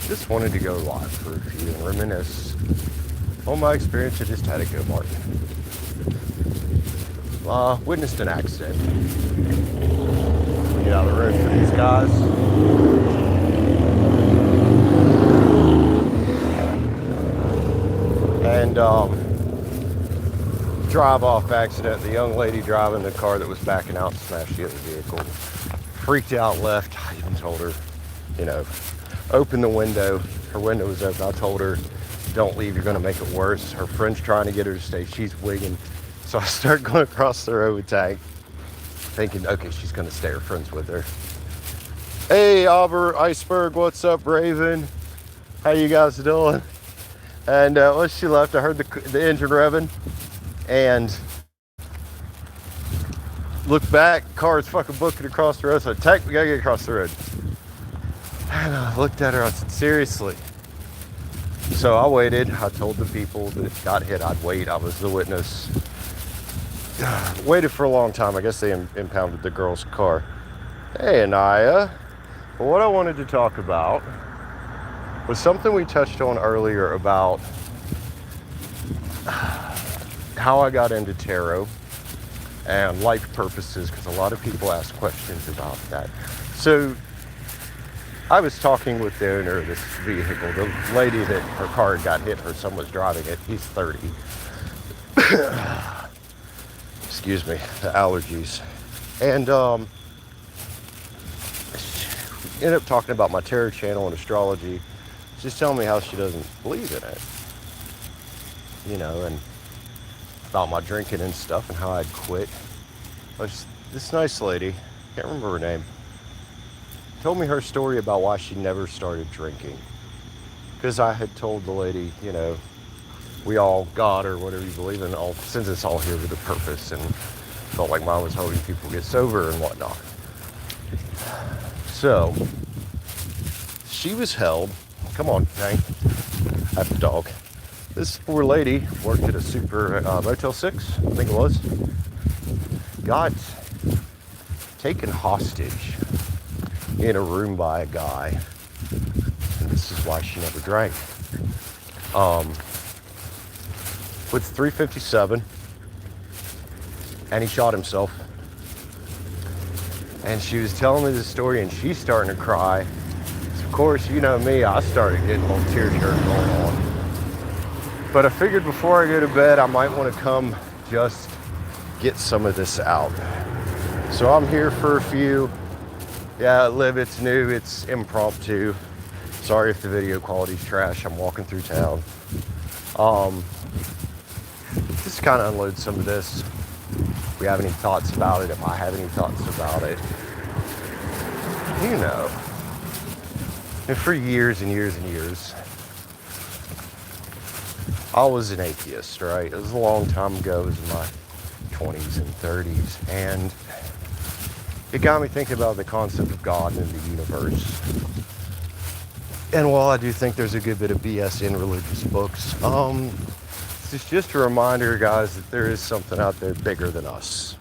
Just wanted to go live for a few and reminisce on my experience. I just had at GoMart. Witnessed an accident. Get out of the road for these guys. And drive off accident. The young lady driving the car that was backing out smashed the other vehicle. Freaked out, left. I even told her, open the window. Her window was open. I told her, don't leave, you're gonna make it worse. Her friend's trying to get her to stay. She's wigging. So I start going across the road with Tank, thinking, okay, she's gonna stay. Her friend's with her. Hey, Albert, Iceberg, what's up, Raven? How you guys doing? And once she left, I heard the engine revving and looked back, car's fucking booking across the road. So Tank, we gotta get across the road. And I looked at her, I said, seriously? So I waited. I told the people that got hit I'd wait. I was the witness. Waited for a long time. I guess they impounded the girl's car. Hey, Anaya. Well, what I wanted to talk about was something we touched on earlier about how I got into tarot and life purposes, because a lot of people ask questions about that. So I was talking with the owner of this vehicle, the lady that her car got hit, her son was driving it. He's 30. Excuse me, the allergies. And she ended up talking about my tarot channel and astrology. She's telling me how she doesn't believe in it. And about my drinking and stuff and how I'd quit. This nice lady, can't remember her name, told me her story about why she never started drinking. Because I had told the lady, we all, God or whatever you believe in, since it's all here with a purpose, and felt like mine was helping people get sober and whatnot. So, she was held, come on, Hank, have the dog. This poor lady worked at a super Motel 6, I think it was, got taken hostage in a room by a guy, and this is why she never drank. With 357, and he shot himself. And she was telling me the story, and she's starting to cry. So of course, you know me, I started getting a little tear jerk going on. But I figured before I go to bed, I might want to come just get some of this out. So I'm here for a few. Yeah, it's new, it's impromptu. Sorry if the video quality's trash. I'm walking through town. Just kind of unload some of this. If we have any thoughts about it, if I have any thoughts about it. And for years and years and years, I was an atheist, right? It was a long time ago. It was in my 20s and 30s. And it got me thinking about the concept of God and the universe. And while I do think there's a good bit of BS in religious books, it's just a reminder, guys, that there is something out there bigger than us.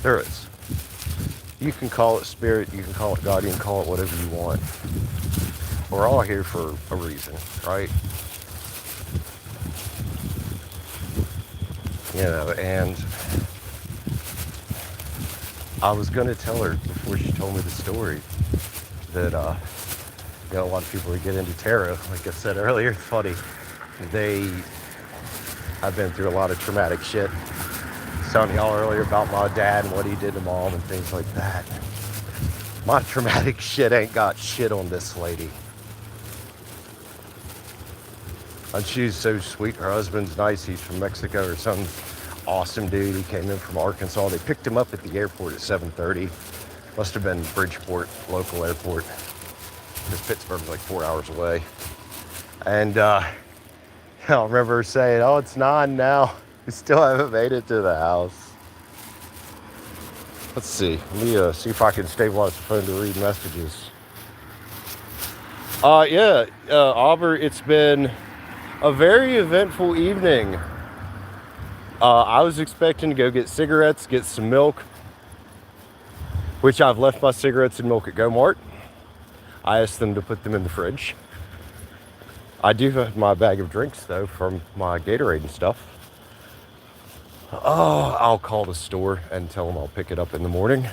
There is. You can call it spirit, you can call it God, you can call it whatever you want. We're all here for a reason, right? And I was going to tell her before she told me the story that, a lot of people who get into tarot, like I said earlier, it's funny. I've been through a lot of traumatic shit. I was telling y'all earlier about my dad and what he did to mom and things like that. My traumatic shit ain't got shit on this lady. And she's so sweet. Her husband's nice. He's from Mexico. Her son's awesome dude. He came in from Arkansas. They picked him up at the airport at 7:30. Must have been Bridgeport, local airport. Because Pittsburgh's like 4 hours away. And I remember her saying, oh, it's 9 now. We still haven't made it to the house. Let's see. Let me see if I can stabilize the phone to read messages. Aubrey, it's been a very eventful evening. I was expecting to go get cigarettes, get some milk, which I've left my cigarettes and milk at GoMart. I asked them to put them in the fridge. I do have my bag of drinks though from my Gatorade and stuff. Oh, I'll call the store and tell them I'll pick it up in the morning.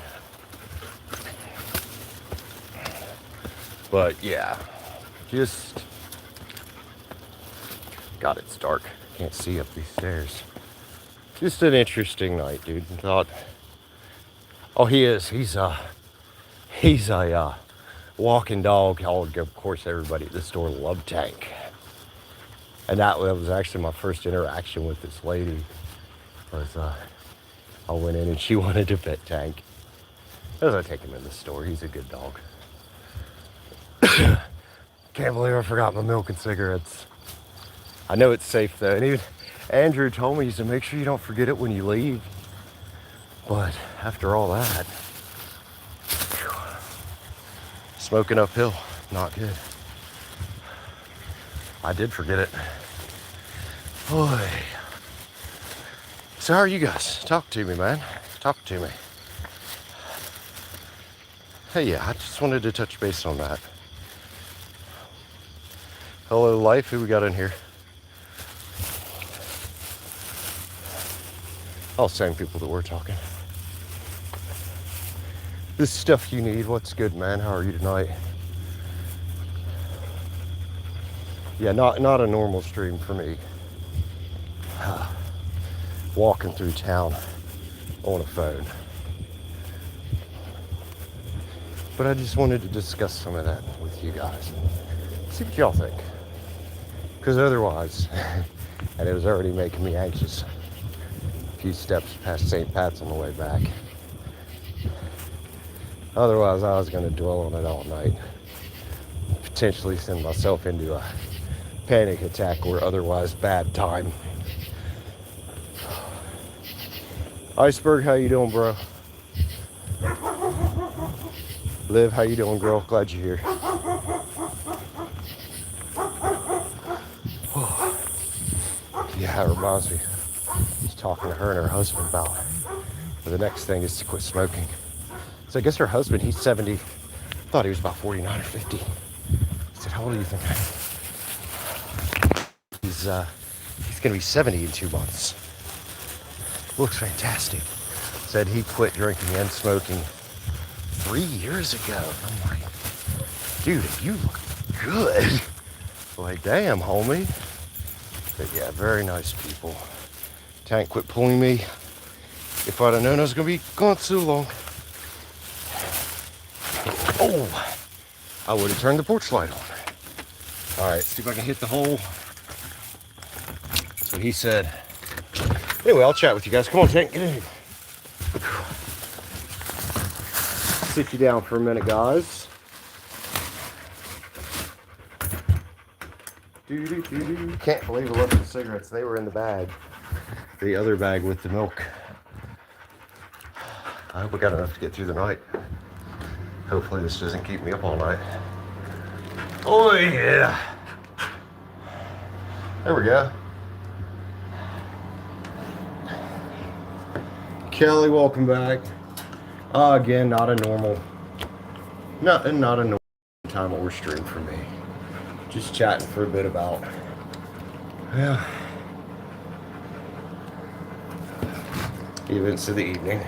But yeah, just, God, it's dark. Can't see up these stairs. Just an interesting night, dude. I thought, oh, he's a walking dog. Of course, everybody at the store loved Tank. And that was actually my first interaction with this lady. I went in and she wanted to pet Tank. As I take him in the store, he's a good dog. Can't believe I forgot my milk and cigarettes. I know it's safe though, and even Andrew told me, he said, make sure you don't forget it when you leave. But after all that, smoking uphill, not good. I did forget it. Boy. So how are you guys? Talk to me, man. Talk to me. Hey, yeah, I just wanted to touch base on that. Hello, life. Who we got in here? Oh, same people that we're talking. This stuff you need. What's good, man? How are you tonight? Yeah, not a normal stream for me. Walking through town on a phone. But I just wanted to discuss some of that with you guys. See what y'all think. Because otherwise, and it was already making me anxious. A few steps past St. Pat's on the way back. Otherwise, I was going to dwell on it all night. Potentially send myself into a panic attack or otherwise bad time. Iceberg, how you doing, bro? Liv, how you doing, girl? Glad you're here. Yeah, it reminds me. I was talking to her and her husband about the next thing is to quit smoking. So I guess her husband, he's 70. Thought he was about 49 or 50. I said, how old do you think I am? He's gonna be 70 in 2 months. Looks fantastic. Said he quit drinking and smoking 3 years ago. I'm like, dude, you look good. Like, damn, homie. But yeah, very nice people. Tank quit pulling me. If I'd have known I was gonna be gone so long. Oh, I would have turned the porch light on. All right, see if I can hit the hole. So he said. Anyway, I'll chat with you guys. Come on, Tank, get in here. Sit you down for a minute, guys. Can't believe I left the cigarettes. They were in the bag. The other bag with the milk. I hope we got enough to get through the night. Hopefully this doesn't keep me up all night. Oh yeah. There we go. Kelly, welcome back. Again, not a normal time or stream for me. Just chatting for a bit about, yeah, events of the evening.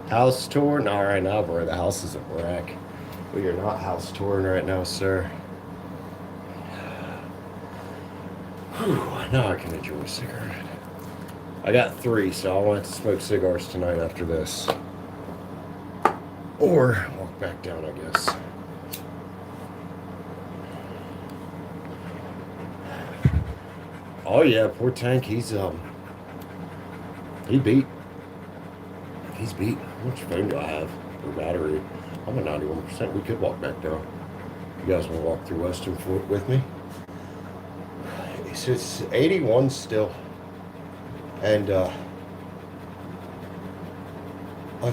House tour? Not right now, bro. The house is a wreck. We are not house touring right now, sir. Whew, now I can enjoy a cigarette. I got 3, so I want to smoke cigars tonight after this. Or walk back down, I guess. Oh yeah, poor Tank, he's beat. He's beat. How much phone do I have? Or battery? I'm at 91%. We could walk back down. You guys want to walk through Western Fort with me? It's 81 still. And I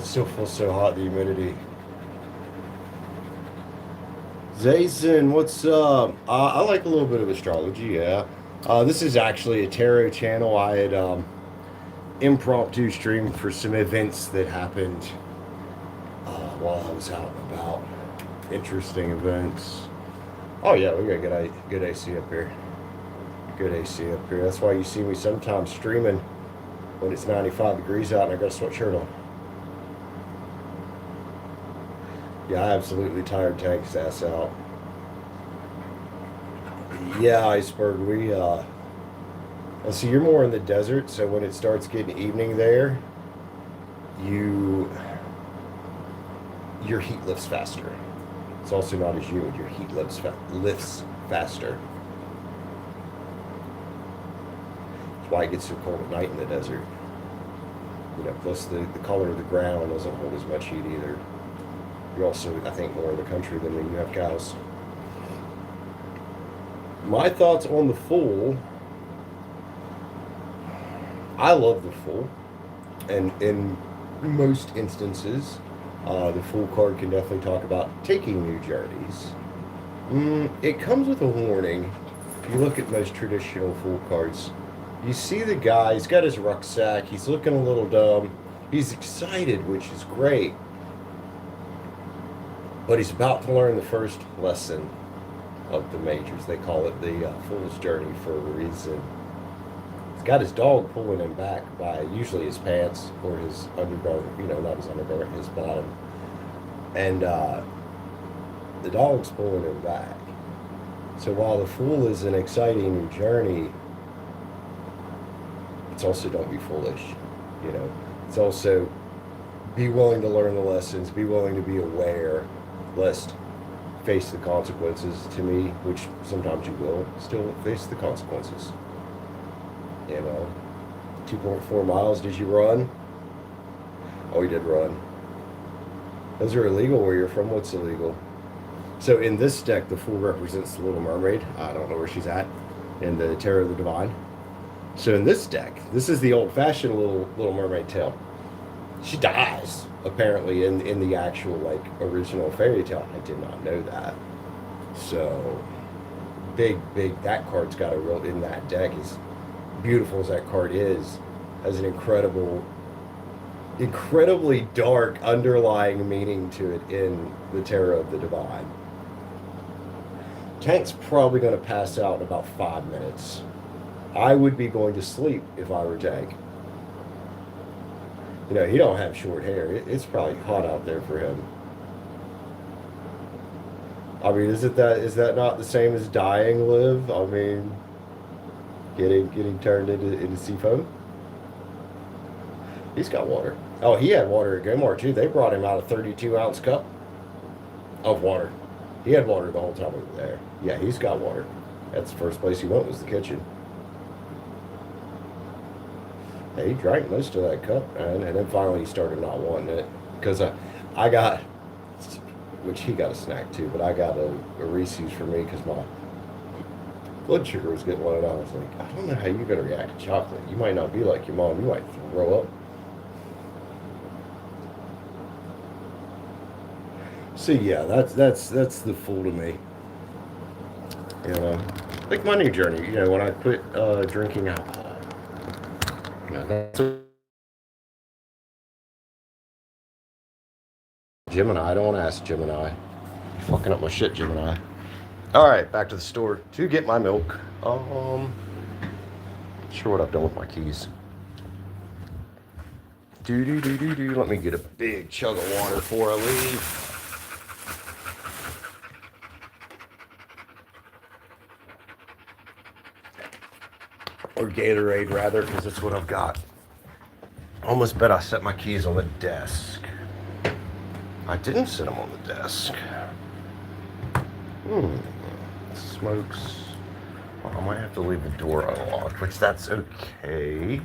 still feel so hot, the humidity. Zayson, what's up? I like a little bit of astrology, yeah. This is actually a tarot channel. I had impromptu streamed for some events that happened while I was out and about. Interesting events. Oh yeah, we got good AC up here. Good AC up here. That's why you see me sometimes streaming when it's 95 degrees out and I got a sweatshirt on. Yeah, I absolutely tired Tank's ass out. Yeah, Iceberg, and so you're more in the desert, so when it starts getting evening there, you your heat lifts faster. It's also not as humid. Your heat lifts faster. That's why it gets so cold at night in the desert. Plus the color of the ground doesn't hold as much heat either. You're also, I think, more in the country than when you have cows. My thoughts on the Fool. I love the Fool, and in most instances, the Fool card can definitely talk about taking new journeys. It comes with a warning. If you look at most traditional Fool cards, you see the guy, he's got his rucksack, he's looking a little dumb, he's excited, which is great, but he's about to learn the first lesson of the majors. They call it the Fool's Journey for a reason. He's got his dog pulling him back by usually his pants or his undergarment, not his undergarment, his bottom. And the dog's pulling him back. So while the Fool is an exciting new journey, it's also don't be foolish. It's also be willing to learn the lessons, be willing to be aware, lest face the consequences, to me, which sometimes you will still face the consequences. 2.4 miles, did you run? Oh, he did run. Those are illegal where you're from. What's illegal? So in this deck, the Fool represents the Little Mermaid. I don't know where she's at in the Terror of the Divine. So in this deck, this is the old-fashioned Little Mermaid tale. She dies, apparently, in the actual, original fairy tale. I did not know that. So, big, that card's got a real, in that deck, as beautiful as that card is, has an incredibly dark underlying meaning to it in the Terror of the Divine. Tank's probably going to pass out in about 5 minutes. I would be going to sleep if I were Tank. He don't have short hair. It's probably hot out there for him. I mean, is that not the same as dying, Liv? I mean, getting turned into sea foam? He's got water. Oh, he had water at Gomar too. They brought him out a 32-ounce cup of water. He had water the whole time over there. Yeah, he's got water. That's the first place he went, was the kitchen. He drank most of that cup, and then finally he started not wanting it. Because I got, which he got a snack too, but I got a Reese's for me because my blood sugar was getting low. And I was like, I don't know how you're going to react to chocolate. You might not be like your mom. You might throw up. So yeah, that's the Fool to me. Like my new journey. When I quit drinking alcohol. That's Gemini. I don't want to ask Gemini. You're fucking up my shit, Gemini. All right, back to the store to get my milk. Not sure what I've done with my keys. Let me get a big chug of water before I leave. Or Gatorade, rather, because that's what I've got. Almost bet I set my keys on the desk. I didn't set them on the desk. Smokes. Well, I might have to leave the door unlocked, which that's okay.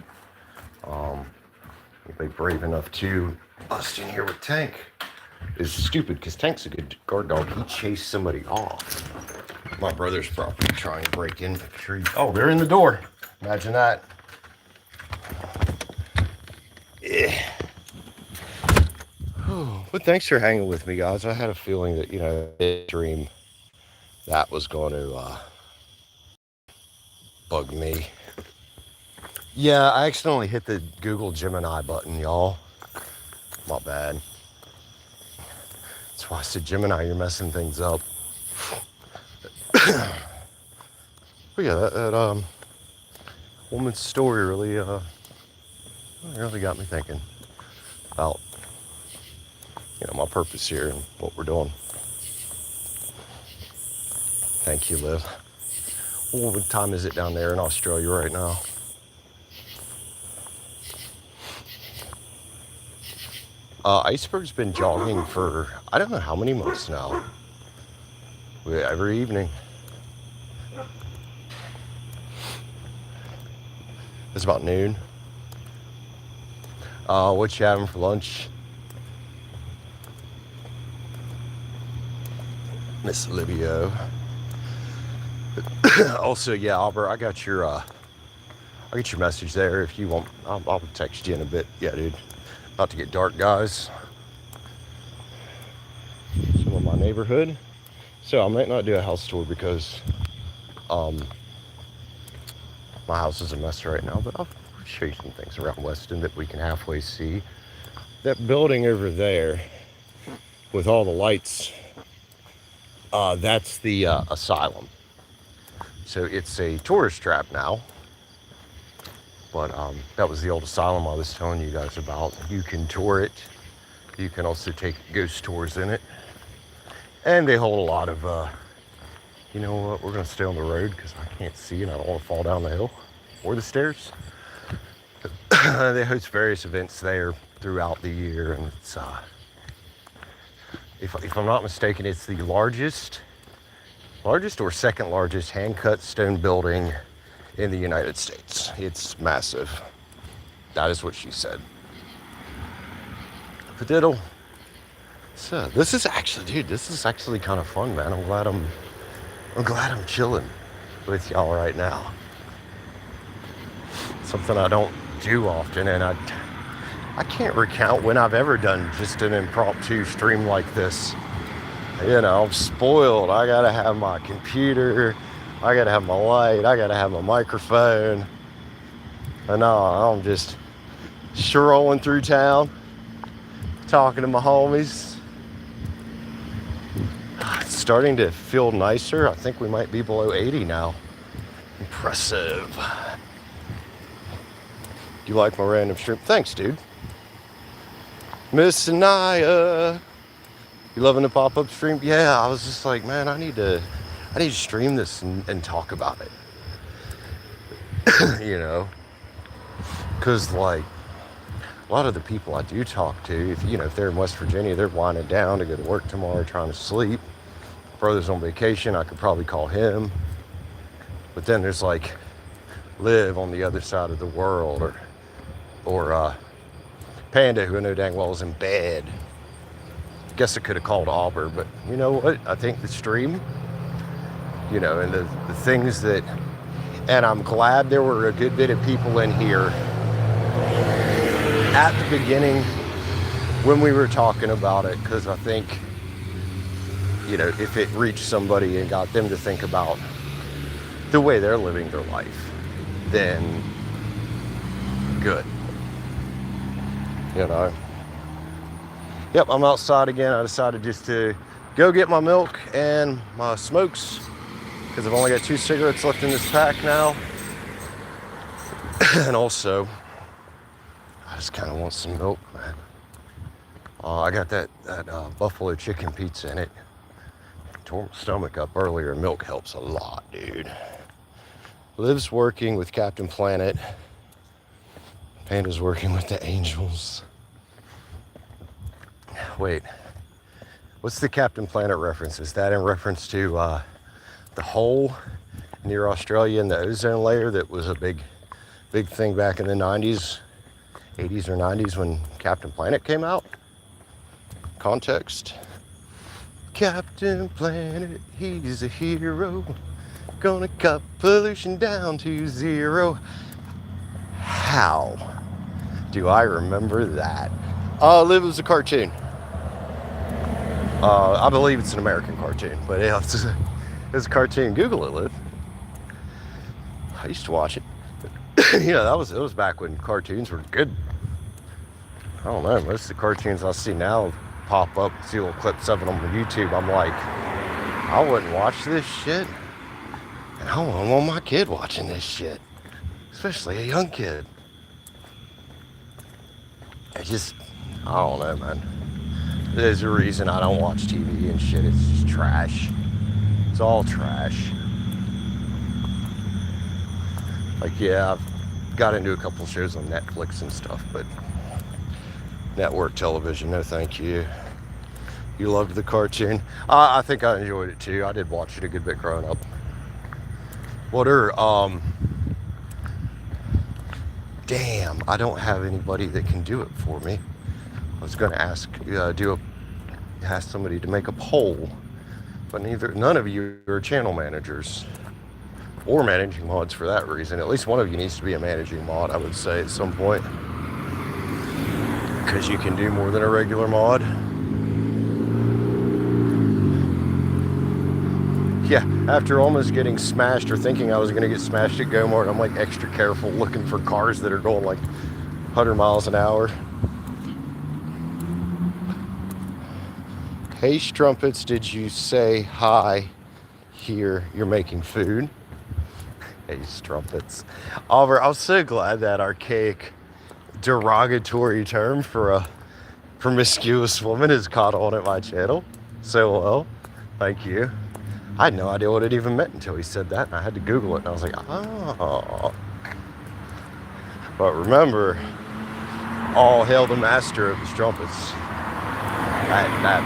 Anybody brave enough to bust in here with Tank is stupid, because Tank's a good guard dog. He chased somebody off. My brother's property trying to break into the tree. Oh, they're in the door. Imagine that. Yeah. But thanks for hanging with me, guys. I had a feeling that, dream that was going to bug me. Yeah, I accidentally hit the Google Gemini button, y'all. Not bad. That's why I said, Gemini, you're messing things up. But yeah, that woman's story really got me thinking about, my purpose here and what we're doing. Thank you, Liv. What time is it down there in Australia right now? Iceberg's been jogging for, I don't know how many months now. Every evening. It's about noon. What you having for lunch? Miss Livio. Also, yeah, Albert, I got your message there. If you want, I'll text you in a bit. Yeah, dude. About to get dark, guys. Some of my neighborhood. So I might not do a house tour because my house is a mess right now, but I'll show you some things around Weston that we can halfway see. That building over there with all the lights, that's the asylum. So it's a tourist trap now. But that was the old asylum I was telling you guys about. You can tour it. You can also take ghost tours in it. And they hold a lot of, you know what, we're going to stay on the road because I can't see and I don't want to fall down the hill or the stairs. They host various events there throughout the year. And it's, if I'm not mistaken, it's the largest or second largest hand-cut stone building in the United States. It's massive. That is what she said. Padiddle. So this is actually kind of fun, man. I'm glad I'm chilling with y'all right now. Something I don't do often, and I can't recount when I've ever done just an impromptu stream like this. I'm spoiled. I gotta have my computer, I gotta have my light, I gotta have my microphone. And I'm just strolling through town, talking to my homies. It's starting to feel nicer. I think we might be below 80 now. Impressive. You like my random stream? Thanks, dude. Miss Anaya. You loving the pop-up stream? Yeah, I was just like, man, I need to stream this and talk about it. Because like a lot of the people I do talk to, if they're in West Virginia, they're winding down to go to work tomorrow, trying to sleep. Brother's on vacation, I could probably call him. But then there's like Liv on the other side of the world, or Panda, who I know dang well is in bed. Guess I could have called Auburn, but you know what? I think the stream, and the things that, and I'm glad there were a good bit of people in here at the beginning when we were talking about it, because I think, if it reached somebody and got them to think about the way they're living their life, then good. Yep, I'm outside again. I decided just to go get my milk and my smokes because I've only got 2 cigarettes left in this pack now. And also, I just kind of want some milk, man. I got that buffalo chicken pizza in it. Tore my stomach up earlier. Milk helps a lot, dude. Liv's working with Captain Planet. Panda's working with the Angels. Wait, what's the Captain Planet reference? Is that in reference to the hole near Australia in the ozone layer that was a big thing back in the 90s, 80s or 90s when Captain Planet came out? Context. Captain Planet, he's a hero, gonna cut pollution down to 0. How do I remember that? Liv was a cartoon. I believe it's an American cartoon, but yeah, it's a cartoon. Google it, Liv. I used to watch it. It was back when cartoons were good. I don't know, most of the cartoons I see now pop up, see little clips of it on YouTube. I'm like, I wouldn't watch this shit. And I don't want my kid watching this shit. Especially a young kid. I don't know, man. There's a reason I don't watch TV and shit. It's just trash. It's all trash. Like, yeah, I've got into a couple shows on Netflix and stuff, but network television, no thank you. You loved the cartoon? I think I enjoyed it too. I did watch it a good bit growing up. Damn, I don't have anybody that can do it for me. I was gonna ask somebody to make a poll, but none of you are channel managers or managing mods for that reason. At least one of you needs to be a managing mod, I would say, at some point, because you can do more than a regular mod. Yeah, after almost getting smashed or thinking I was gonna get smashed at Go-Mart, I'm like extra careful looking for cars that are going like 100 miles an hour. Hey Strumpets, did you say hi here? You're making food. Hey Strumpets. Oliver, I'm so glad that archaic derogatory term for a promiscuous woman has caught on at my channel so well. Thank you. I had no idea what it even meant until he said that, and I had to Google it, and I was like, oh. But remember, all hail the master of the strumpets. That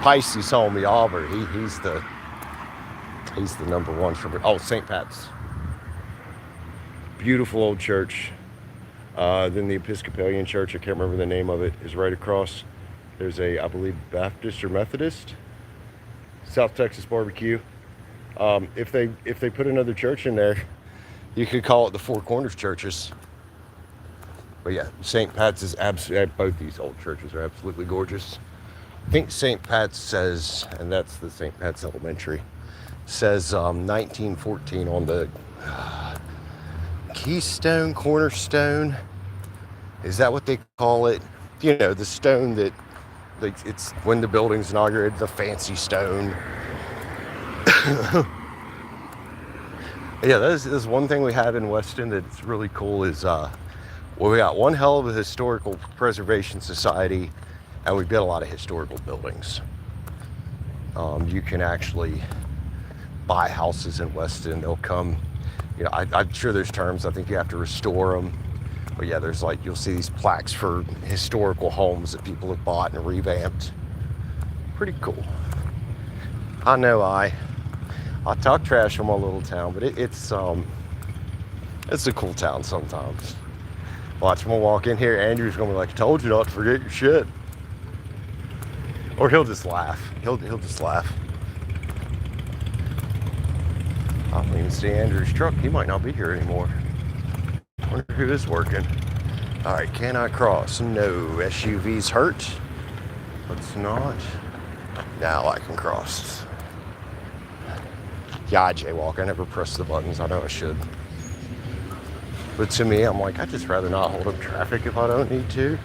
Pisces homie, Auburn, he's the number one for, St. Pat's. Beautiful old church. Then the Episcopalian church, I can't remember the name of it, is right across. There's I believe, Baptist or Methodist. South Texas barbecue. If they put another church in there, you could call it the Four Corners churches. But yeah, St. Pat's is absolutely, both these old churches are absolutely gorgeous. I think St. Pat's says, and that's the St. Pat's Elementary, says 1914 on the keystone, cornerstone. Is that what they call it? You know, the stone that, like, it's when the building's inaugurated, the fancy stone. Yeah, that's one thing we have in Weston that's really cool is, we got one hell of a historical preservation society, and we built a lot of historical buildings. You can actually buy houses in Weston. They'll come, you know, I'm sure there's terms. I think you have to restore them. But yeah, there's like, you'll see these plaques for historical homes that people have bought and revamped. Pretty cool. I know I talk trash on my little town, but it's a cool town sometimes. Watch me walk in here, Andrew's gonna be like, I told you not to forget your shit. Or he'll just laugh. He'll just laugh. I don't even see Andrew's truck. He might not be here anymore. Wonder who is working. All right, can I cross? No, SUV's hurt. Let's not. Now I can cross. Yeah, I jaywalk. I never press the buttons. I know I should. But to me, I'm like, I'd just rather not hold up traffic if I don't need to.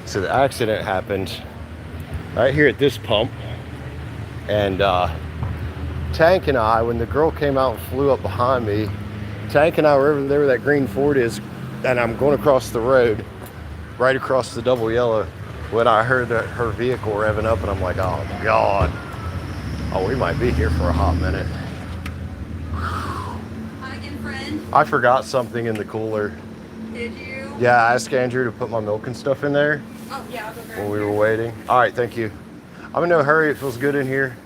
So the accident happened right here at this pump. And Tank and I, when the girl came out and flew up behind me, Tank and I were over there where that green Ford is, and I'm going across the road, right across the double yellow, when I heard her vehicle revving up, and I'm like, oh God. Oh, we might be here for a hot minute. Hi again, friend. I forgot something in the cooler. Did you? Yeah, I asked Andrew to put my milk and stuff in there. Oh, yeah, I'll go grab when we were waiting. All right, thank you. I'm in no hurry. It feels good in here.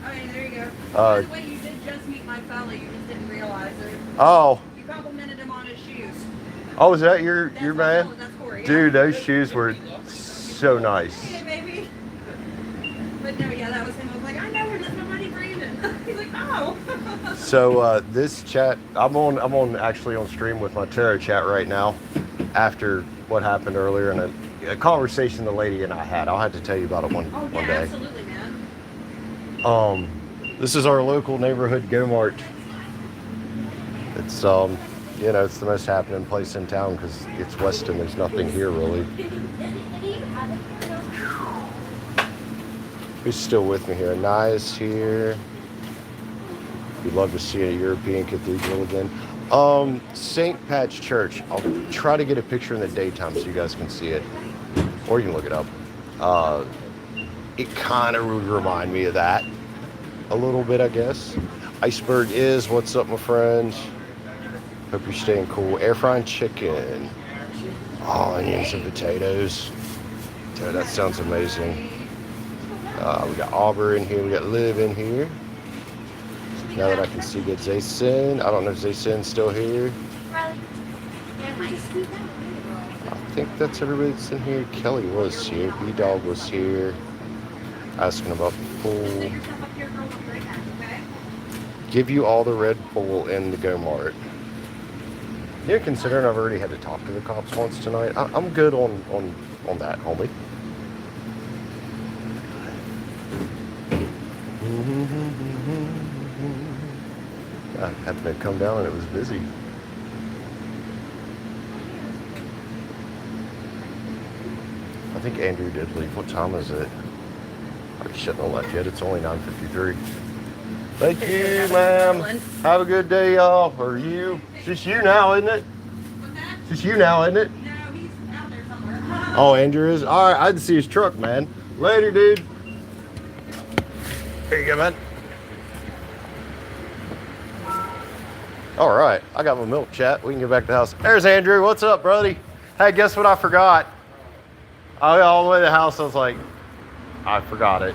Okay, there you go. By the way, you did just meet my fella. You just didn't realize it. Oh. You complimented him on his shoes. Oh, is that your man? That's Corey. Dude, those shoes were so nice. Hey, baby. But no, yeah, that was him. I was like, I know her. That's my buddy Brandon. He's like, oh. So this chat, I'm actually on stream with my tarot chat right now. After what happened earlier and a conversation the lady and I had. I'll have to tell you about it one day. Absolutely, man. This is our local neighborhood Go-Mart. It's You know, it's the most happening place in town because it's Weston. There's nothing here really. Who's still with me here? Anaya's here. We'd love to see a European cathedral again. St. Pat's Church. I'll try to get a picture in the daytime so you guys can see it. Or you can look it up. It kind of would remind me of that. A little bit, I guess. Iceberg is, what's up, my friends? Hope you're staying cool. Air frying chicken. Oh, onions and potatoes. Dude, that sounds amazing. We got Aubrey in here. We got Liv in here. Now that I can see good Zayson. I don't know if Zayson's still here. I think that's everybody that's in here. Kelly was here. B-Dog was here. Asking about the pool. Give you all the Red Bull in the Go Mart. Yeah, considering I've already had to talk to the cops once tonight, I'm good on that, homie. I happened to come down and it was busy. I think Andrew did leave. What time is it? I shouldn't have left yet. It's only 9:53. Thank you, ma'am. Have a good day, y'all. Or you. It's just you now, isn't it? What's that? It's just you now, isn't it? No, he's out there somewhere. Oh, Andrew is? All right, I didn't see his truck, man. Later, dude. Here you go, man. All right, I got my milk chat. We can get back to the house. There's Andrew. What's up, buddy? Hey, guess what I forgot? I got all the way to the house. I was like, I forgot it.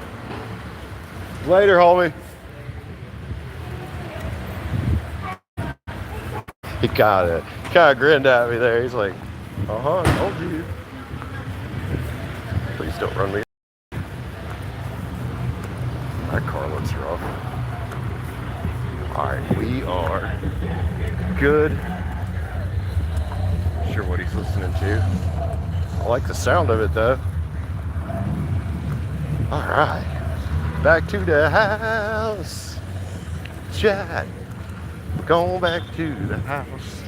Later, homie. He kind of grinned at me there. He's like, I told you. Please don't run me. That car looks rough. All right, we are good. Not sure what he's listening to. I like the sound of it though. All right, back to the house. Chat. Going back to the house.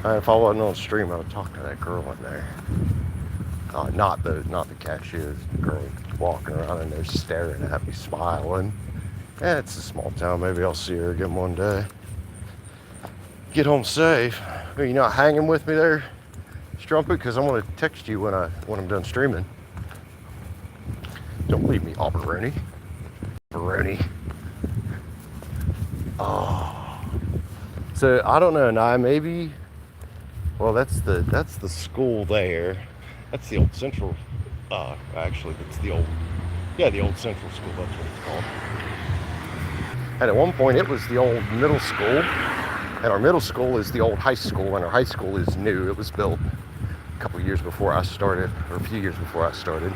If I wasn't on stream, I would talk to that girl in there. Not the cashier. The girl walking around in there staring at me, smiling. Yeah, it's a small town. Maybe I'll see her again one day. Get home safe. Are you not hanging with me there, Strumpet? Because I'm gonna text you when I'm done streaming. Don't leave me, Alberoni. Alberoni. Oh. So I don't know, Nye, maybe. Well, that's the school there. That's the old Central. Actually, it's the old Central School. That's what it's called. And at one point, it was the old middle school. And our middle school is the old high school, and our high school is new. It was built a couple years before I started, or a few years before I started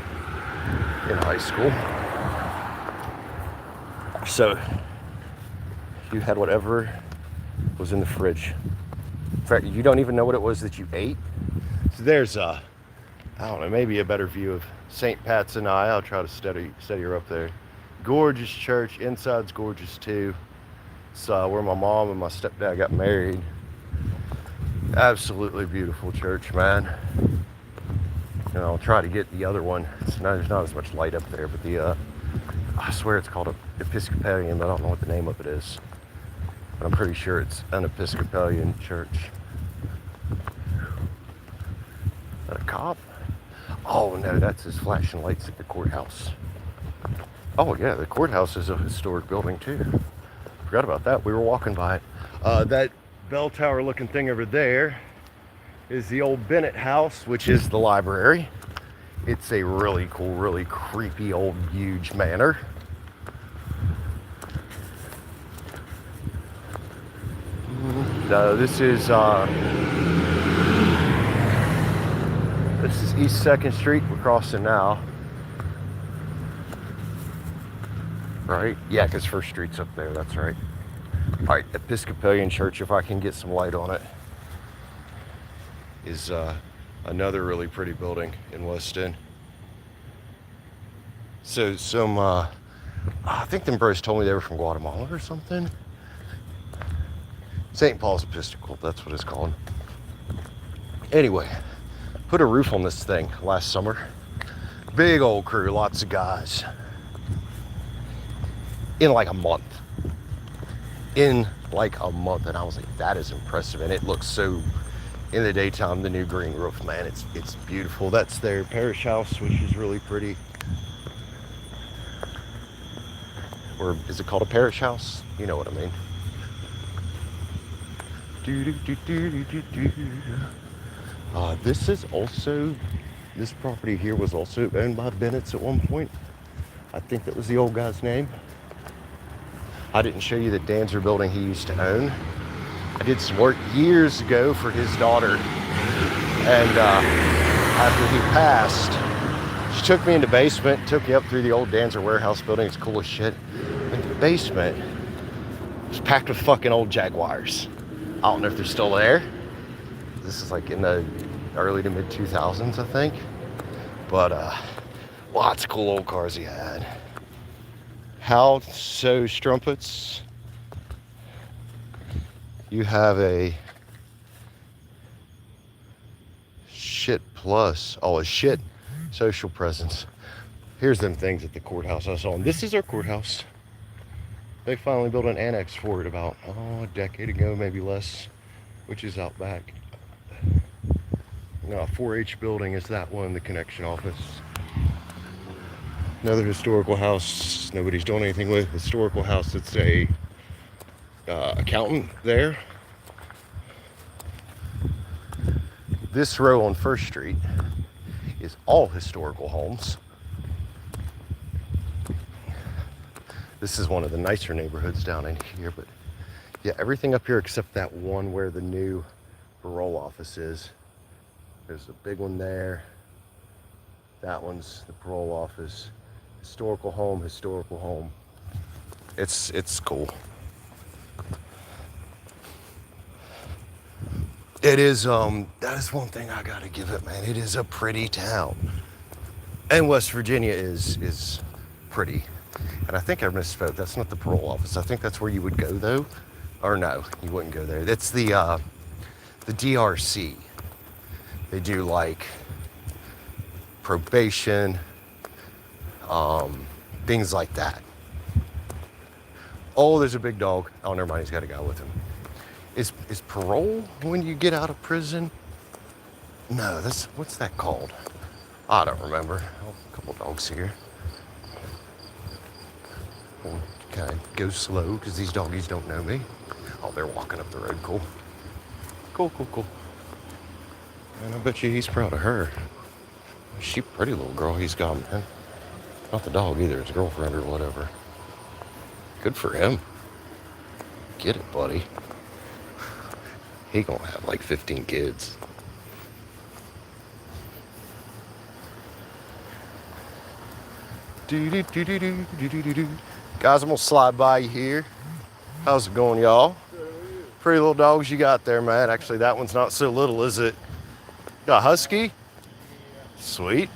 in high school. So you had whatever was in the fridge. In fact, you don't even know what it was that you ate. So there's I don't know, maybe a better view of St. Pat's and I'll try to steady her up there. Gorgeous church. Inside's gorgeous too. It's where my mom and my stepdad got married. Absolutely beautiful church, man. I'll try to get the other one. There's not as much light up there, but I swear it's called Episcopalian, but I don't know what the name of it is. But I'm pretty sure it's an Episcopalian church. Is that a cop? Oh no, that's his flashing lights at the courthouse. Oh yeah, the courthouse is a historic building too. Forgot about that. We were walking by it. That bell tower looking thing over there is the old Bennett house, which is the library. It's a really cool, really creepy old huge manor. This is East 2nd Street. We're crossing now. Right? Yeah, because First Street's up there. That's right. All right, Episcopalian Church, if I can get some light on it, is another really pretty building in Weston. So I think them bros told me they were from Guatemala or something. St. Paul's Episcopal, that's what it's called. Anyway, put a roof on this thing last summer. Big old crew, lots of guys. In like a month. And I was like, that is impressive. And it looks so, in the daytime, the new green roof, man, it's beautiful. That's their parish house, which is really pretty. Or is it called a parish house? You know what I mean. This property here was also owned by Bennett's at one point. I think that was the old guy's name. I didn't show you the Danzer building he used to own. I did some work years ago for his daughter. And after he passed, she took me in the basement, took me up through the old Danzer warehouse building. It's cool as shit. And the basement was packed with fucking old Jaguars. I don't know if they're still there. This is like in the early to mid 2000s, I think. But lots of cool old cars he had. How so, strumpets? You have a shit plus. Oh, a shit social presence. Here's them things at the courthouse I saw. And this is our courthouse. They finally built an annex for it about, a decade ago, maybe less, which is out back. No, 4-H building is that one, the connection office. Another historical house nobody's doing anything with. Historical house, it's a accountant there. This row on First Street is all historical homes. This is one of the nicer neighborhoods down in here, but yeah, everything up here except that one where the new parole office is. There's a big one there. That one's the parole office. Historical home, historical home. It's cool. It is, that is one thing I gotta give it, man. It is a pretty town. And West Virginia is pretty. And I think I misspoke. That's not the parole office. I think that's where you would go, though. Or no, you wouldn't go there. That's the DRC. They do like probation, things like that. Oh, there's a big dog. Oh, never mind. He's got a guy with him. Is parole when you get out of prison? No, what's that called? I don't remember. Oh, a couple dogs here. We'll kind of go slow because these doggies don't know me. Oh, they're walking up the road. Cool. Cool. And I bet you he's proud of her. She pretty little girl he's got, man. Not the dog either, his girlfriend or whatever. Good for him. Get it, buddy. He gonna have like 15 kids. Guys, I'm gonna slide by you here. How's it going, y'all? Pretty little dogs you got there, man. Actually, that one's not so little, is it? Got a husky? Sweet.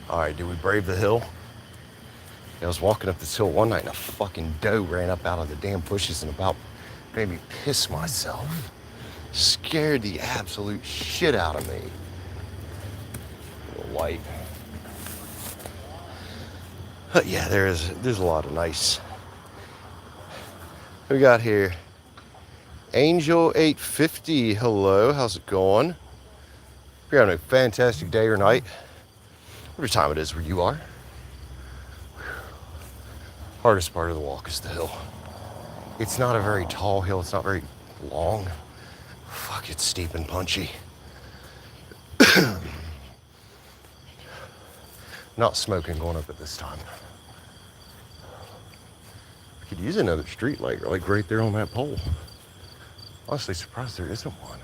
All right, did we brave the hill? I was walking up this hill one night and a fucking doe ran up out of the damn bushes and about made me piss myself. Scared the absolute shit out of me. A little light. But yeah, there's a lot of nice. We got here Angel 850. Hello, how's it going? You're having a fantastic day or night. Whatever time it is where you are. Hardest part of the walk is the hill. It's not a very tall hill. It's not very long. Fuck, it's steep and punchy. Not smoking going up at this time. I could use another street light, like right there on that pole. Honestly, surprised there isn't one.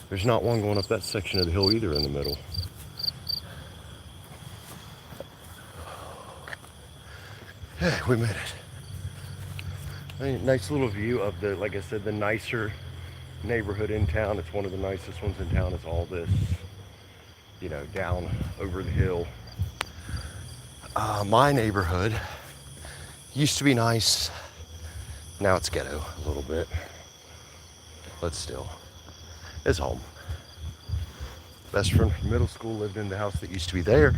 There's not one going up that section of the hill either in the middle. Yeah, we made it. Nice little view of the, like I said, the nicer neighborhood in town. It's one of the nicest ones in town. It's all this, down over the hill. My neighborhood Used to be nice. Now it's ghetto a little bit. But still, it's home. Best friend from middle school lived in the house that used to be there.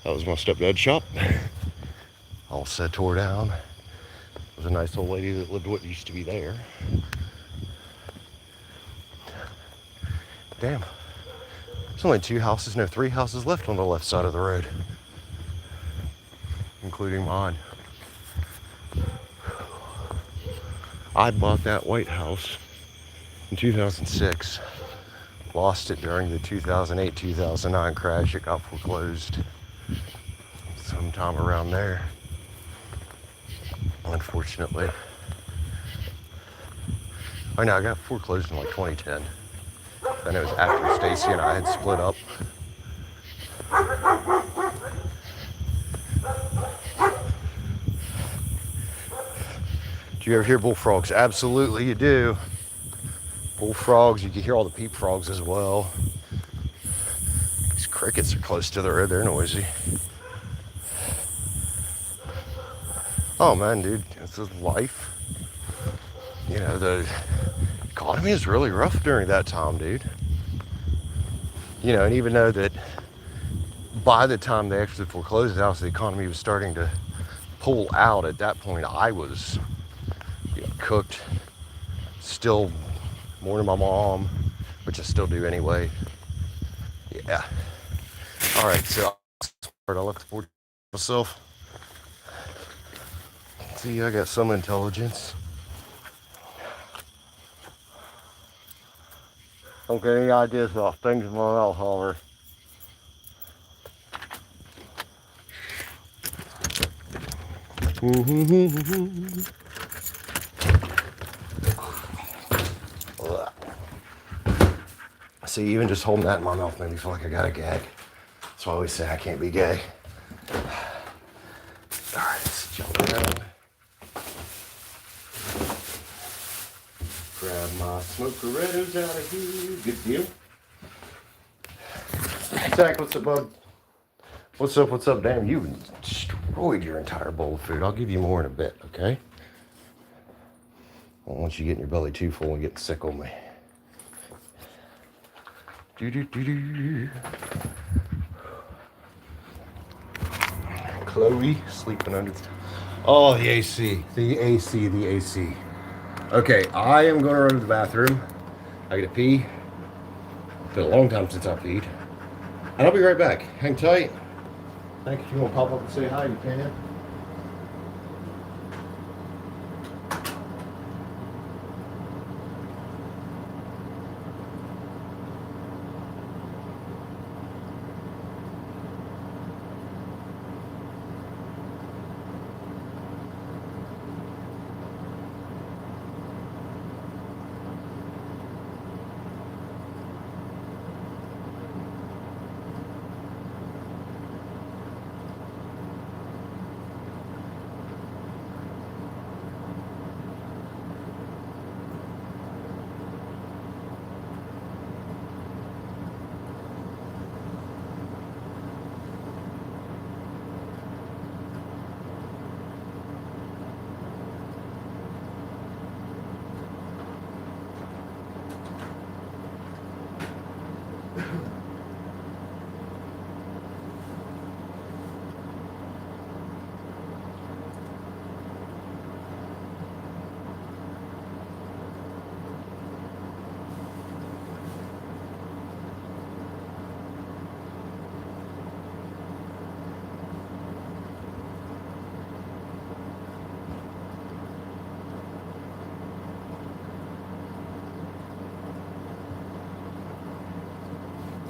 That was my stepdad's shop. All set, tore down. There was a nice old lady that lived what used to be there. Damn. There's only 2 houses, no, 3 houses left on the left side of the road, including mine. I bought that white house in 2006. Lost it during the 2008-2009 crash. It got foreclosed sometime around there, unfortunately. I know, I got foreclosed in like 2010. And it was after Stacy and I had split up. Do you ever hear bullfrogs? Absolutely, you do. Bullfrogs, you can hear all the peep frogs as well. These crickets are close to the road, they're noisy. Oh man, dude, this is life. You know, the economy is really rough during that time, dude. You know, and even though that by the time they actually foreclosed the house, the economy was starting to pull out. At that point, I was, you know, cooked, still more than my mom, which I still do anyway. Yeah. All right, so I left the porch myself. See, I got some intelligence. Don't get any ideas about things in my mouth, however. See, even just holding that in my mouth made me feel like I got a gag. So I always say I can't be gay. All right, let's jump around. Grab my smokerettos out of here. Good deal. Zach, what's up, bud? What's up, what's up? Damn, you destroyed your entire bowl of food. I'll give you more in a bit, okay? I don't want you getting your belly too full and getting sick on me. Chloe sleeping under the... Oh, the AC. The AC, the AC. Okay, I am going to run to the bathroom. I gotta pee. It's been a long time since I peed. And I'll be right back. Hang tight. I think if you want to pop up and say hi, you can.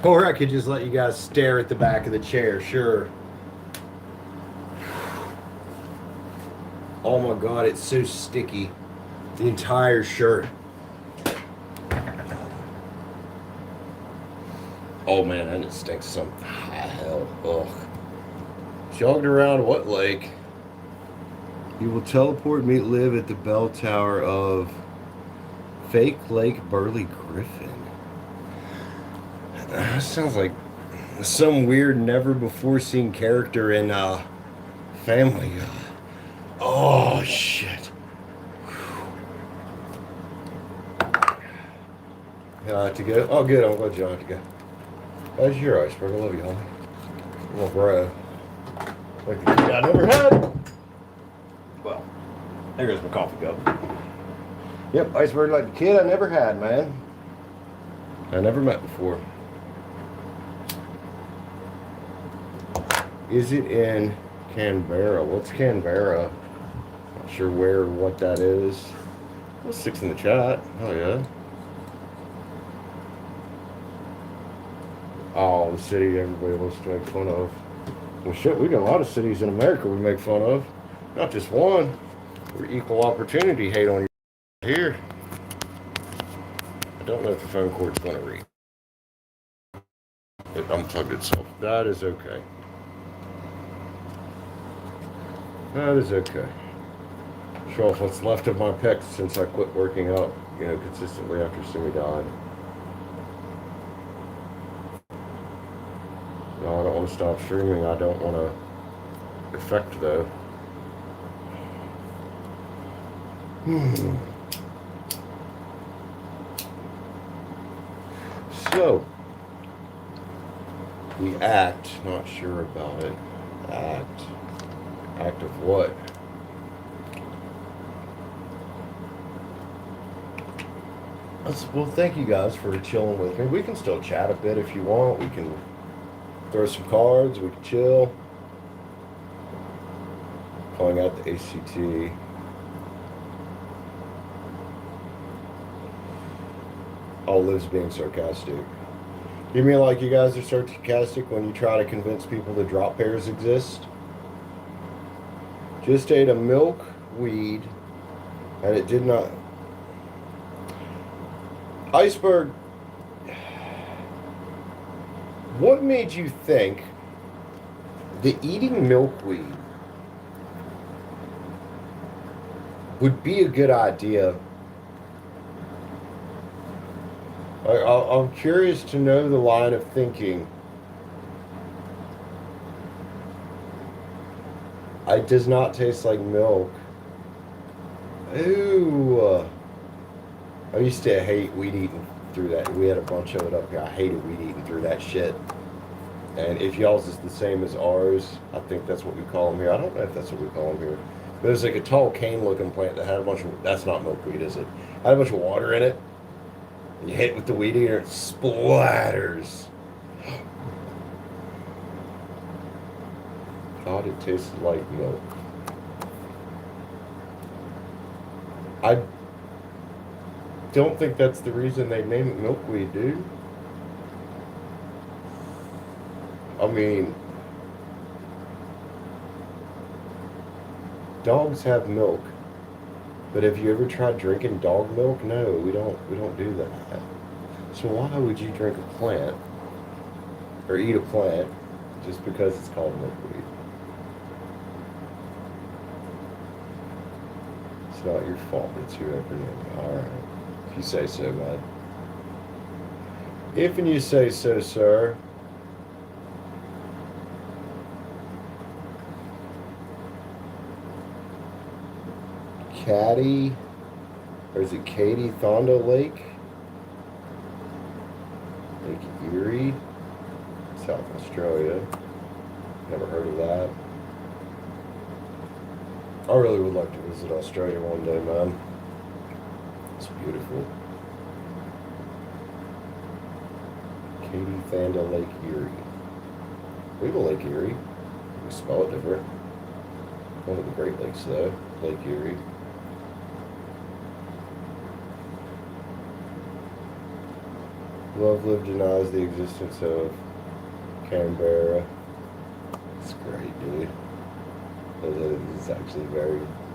Or I could just let you guys stare at the back of the chair, sure. Oh my God, it's so sticky. The entire shirt. Oh man, and it stinks some hell. Ugh. Jogged around what lake? You will teleport me to live at the bell tower of Fake Lake Burley Griffin. That sounds like some weird, never before seen character in Family Guy. Oh, shit. You don't have to go? Oh, good. I'm glad you don't have to go. How's your iceberg? I love you, homie. Little bro. Like the kid I never had. Well, there goes my coffee cup. Yep, iceberg like the kid I never had, man. I never met before. Is it in Canberra? What's Canberra? Not sure where or what that is. Well, 6 in the chat. Oh, yeah. Oh, the city everybody wants to make fun of. Well, shit, we got a lot of cities in America we make fun of. Not just one. We're equal opportunity hate on you here. I don't know if the phone cord's going to read. It unplugged itself. That is okay. That is okay. Show off what's left of my pecs since I quit working out, consistently after Simi died. No, I don't want to stop streaming. I don't want to affect though. So, we act, not sure about it. Act of what? Well, thank you guys for chilling with me. We can still chat a bit if you want. We can throw some cards. We can chill. Calling out the ACT. All lives being sarcastic. You mean like you guys are sarcastic when you try to convince people that drop pairs exist? Just ate a milk weed and it did not. Iceberg, what made you think that eating milkweed would be a good idea? I'm curious to know the line of thinking. It does not taste like milk. Ooh. I used to hate weed eating through that. We had a bunch of it up here. I hated weed eating through that shit. And if y'all's is the same as ours, I think that's what we call them here. I don't know if that's what we call them here. But it was like a tall cane-looking plant that had a bunch of... That's not milkweed, is it? Had a bunch of water in it. And you hit it with the weed eater, it splatters. Thought it tasted like milk. I don't think that's the reason they name it milkweed, dude. I mean, dogs have milk, but have you ever tried drinking dog milk? No, we don't do that. So why would you drink a plant or eat a plant just because it's called milkweed? It's not your fault. It's whoever named it. All right. If you say so, man. If and you say so, sir. Caddy, or is it Katie Thondo Lake? Lake Erie, South Australia. Never heard of that. I really would like to visit Australia one day, man. It's beautiful. Katie Thondo Lake Erie. We have a Lake Erie. We spell it different. One of the Great Lakes, though. Lake Erie. Love Live denies the existence of Canberra. It's great, dude. It's actually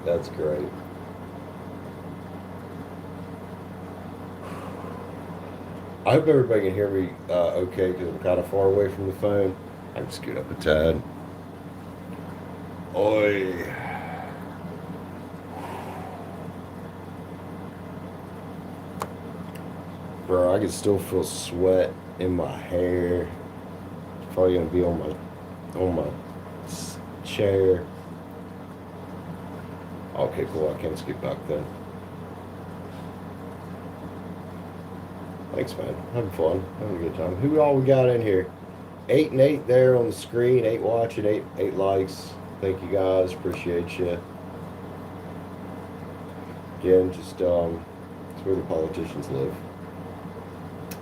that's great. I hope everybody can hear me okay, because I'm kind of far away from the phone. I can scoot up a tad. Oi. Bro, I can still feel sweat in my hair. It's probably gonna be on my chair. Okay, cool. I can skip back then. Thanks, man. Having fun. Having a good time. Who all we got in here? 8 and 8 there on the screen. 8 watching. 8 likes. Thank you guys. Appreciate you. Again, just it's where the politicians live.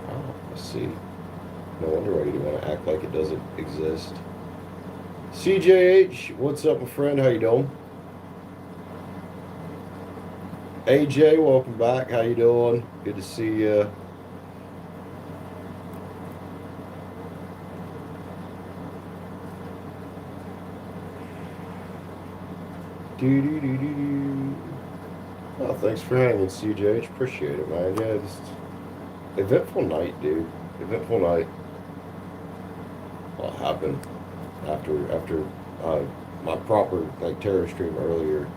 Oh, let's see. No wonder why you want to act like it doesn't exist. CJH, what's up, my friend? How you doing? AJ, welcome back. How you doing? Good to see you. Oh, thanks for hanging, CJH. Appreciate it, man. Yeah, just eventful night, dude. Eventful night. What happened after my proper like terror stream earlier?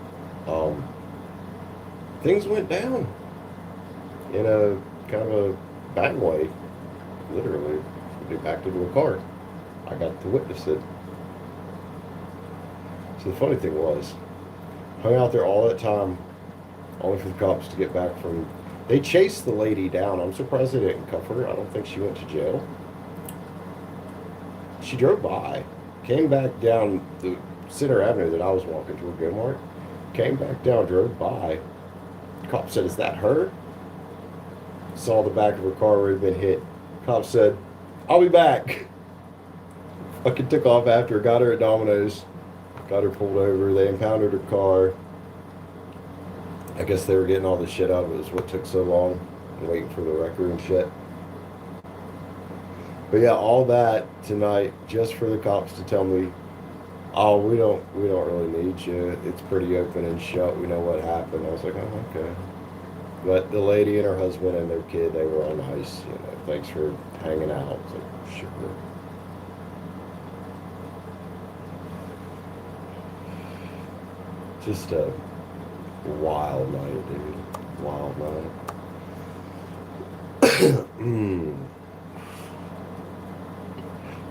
Things went down in a kind of a bad way. Literally, they backed into a car. I got to witness it. So the funny thing was, hung out there all that time, only for the cops to get back from. They chased the lady down. I'm surprised they didn't cuff her. I don't think she went to jail. She drove by, came back down the Center Avenue that I was walking toward Gilmart, came back down, drove by. Cop said, "Is that her?" Saw the back of her car where it had been hit. Cop said, "I'll be back." Fucking took off after her, got her at Domino's, got her pulled over. They impounded her car. I guess they were getting all the shit out of it, is what took so long, waiting for the record and shit. But yeah, all that tonight just for the cops to tell me, "Oh, we don't really need you. It's pretty open and shut. We know what happened." I was like, "Oh, okay." But the lady and her husband and their kid, they were on ice. You know, thanks for hanging out. I was like, sure. Just a wild night, dude. Wild night.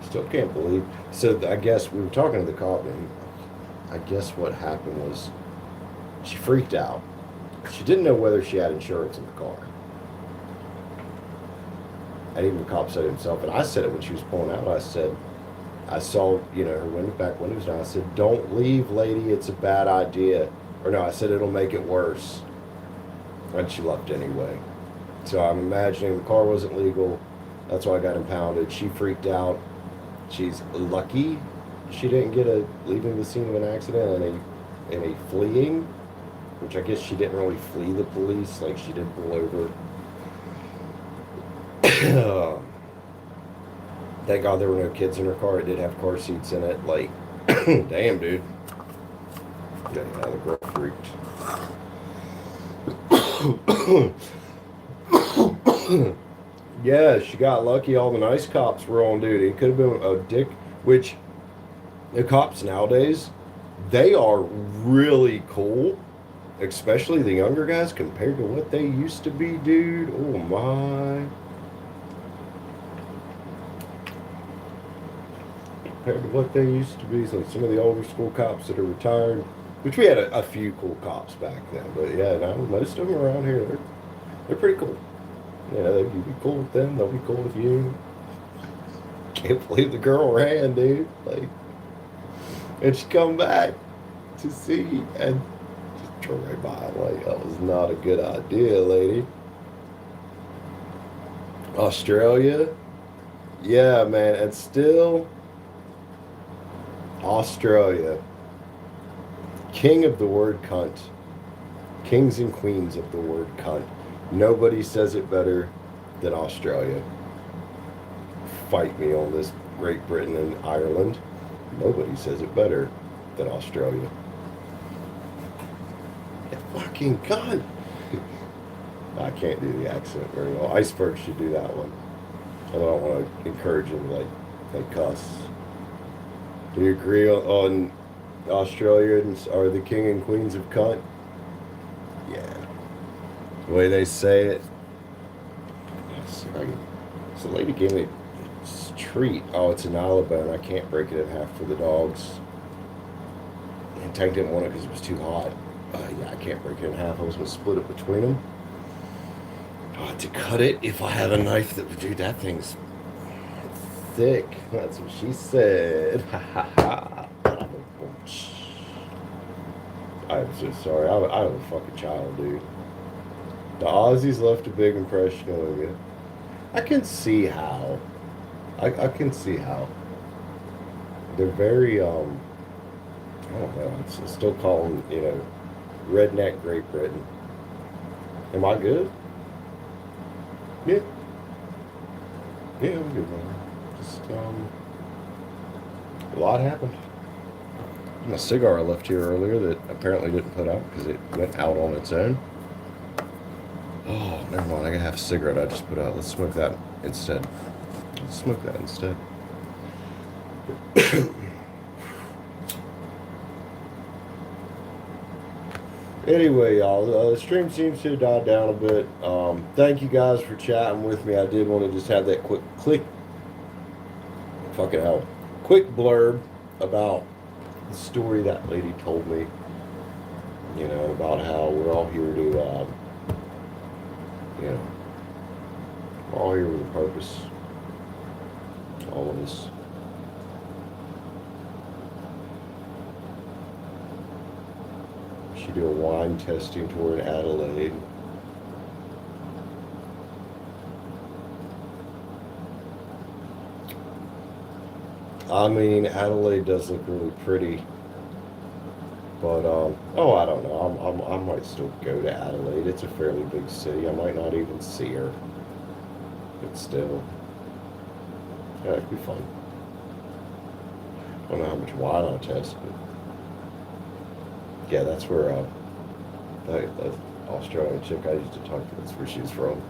Still can't believe. So I guess we were talking to the cop, and I guess what happened was she freaked out. She didn't know whether she had insurance in the car. And even the cop said it himself, and I said it when she was pulling out. I said, I saw, her back windows down. I said, "Don't leave, lady. It's a bad idea." Or no, I said, "It'll make it worse." And she left anyway. So I'm imagining the car wasn't legal. That's why I got impounded. She freaked out. She's lucky she didn't get leaving the scene of an accident and a fleeing, which I guess she didn't really flee the police, like she did pull over. Thank God there were no kids in her car. It did have car seats in it. Like, damn, dude. Yeah, the girl freaked. Yeah, she got lucky. All the nice cops were on duty. It could have been a dick, which the cops nowadays, they are really cool, especially the younger guys compared to what they used to be, dude. Oh my. Compared to what they used to be. So some of the older school cops that are retired, which we had a few cool cops back then, but yeah, now most of them around here, they're pretty cool. You be cool with them, they'll be cool with you. Can't believe the girl ran, dude. Like, and she come back to see and just drove right by. Like, that was not a good idea, lady. Australia? Yeah, man, and still Australia. King of the word cunt. Kings and queens of the word cunt. Nobody says it better than Australia. Fight me on this. Great Britain and Ireland. Nobody says it better than Australia. Fucking cunt. I can't do the accent very well. Iceberg should do that one. I don't want to encourage him to like cuss. Do you agree on Australians are the king and queens of cunt? Yeah. The way they say it. So the lady gave me a treat. Oh, it's an Alabama. I can't break it in half for the dogs. And Tank didn't want it because it was too hot. Yeah, I can't break it in half. I was gonna split it between them. To cut it, if I have a knife that would do that thing's thick. That's what she said. Ha ha ha. I'm so sorry. I was a fucking child, dude. The Aussies left a big impression on you. I can see how. I can see how. They're very, I don't know. I still call them, redneck Great Britain. Am I good? Yeah. Yeah, I'm good, man. Just, a lot happened. A cigar I left here earlier that apparently didn't put out because it went out on its own. Oh, never mind. I gotta have a cigarette I just put out. Let's smoke that instead. Let's smoke that instead. Anyway, y'all, the stream seems to have died down a bit. Thank you guys for chatting with me. I did want to just have that quick blurb about the story that lady told me. About how we're all here to, we're all here with a purpose. All of us. She did a wine tasting tour in Adelaide. I mean, Adelaide does look really pretty, but I don't know. I might still go to Adelaide. It's a fairly big city. I might not even see her, but still, yeah, it'd be fun. I don't know how much wine I'll test, but yeah, that's where the Australian chick I used to talk to. That's where she's from.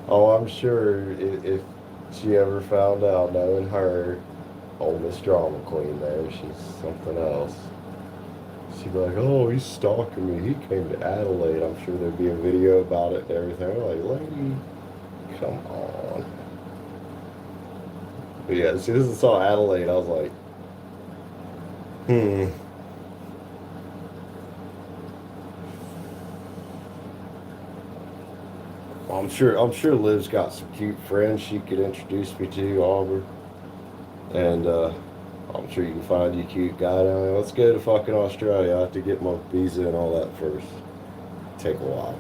Oh, I'm sure if she ever found out, knowing her, old Miss Drama Queen there, she's something else. She'd be like, oh, he's stalking me. He came to Adelaide. I'm sure there'd be a video about it and everything. I'm like, lady, come on. But yeah, as soon as I saw Adelaide, I was like, I'm sure Liv's got some cute friends she could introduce me to, Auburn. And I'm sure you can find you a cute guy down there. Let's go to fucking Australia. I have to get my visa and all that first. Take a while.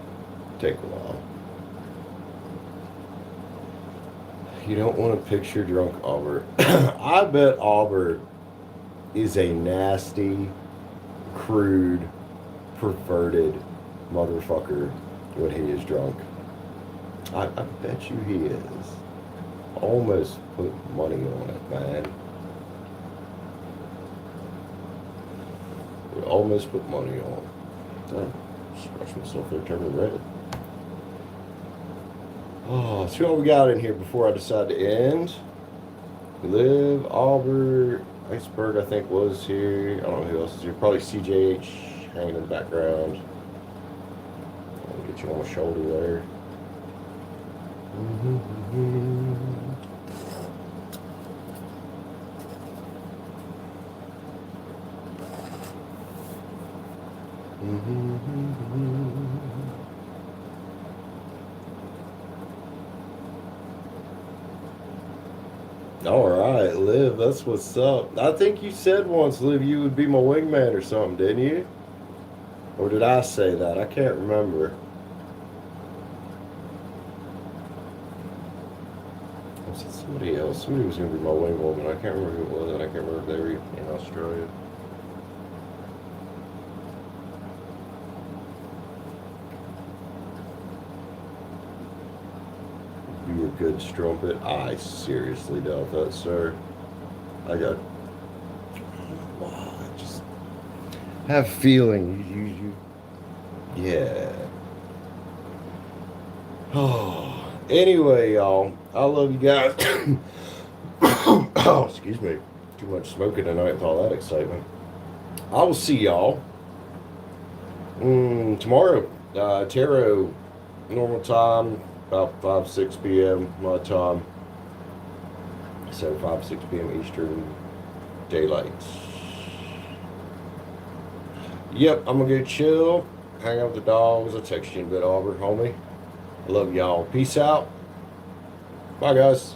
You don't want to picture drunk Auburn. I bet Auburn is a nasty, crude, perverted motherfucker when he is drunk. I bet you he is. Almost put money on it, man. We almost put money on it. Damn, scratch myself there, turning red. Oh, see what we got in here before I decide to end. Liv, Albert, Iceberg, I think, was here. I don't know who else is here. Probably CJH hanging in the background. I'll get you on my shoulder there. All right, Liv, that's what's up. I think you said once, Liv, you would be my wingman or something, didn't you? Or did I say that? I can't remember. I said somebody else. Somebody was going to be my wing woman. I can't remember who it was, and I can't remember if they were in Australia. Be a good strumpet. I seriously doubt that, sir. I just have feeling yeah. Oh, anyway, y'all, I love you guys. Oh, excuse me. Too much smoking tonight with all that excitement. I will see y'all tomorrow. Tarot, normal time, about 5, 6 p.m. my time. So 5, 6 p.m. Eastern, daylights. Yep, I'm gonna go chill, hang out with the dogs. I'll text you in a bit, Aubrey, homie. I love y'all. Peace out. Bye, guys.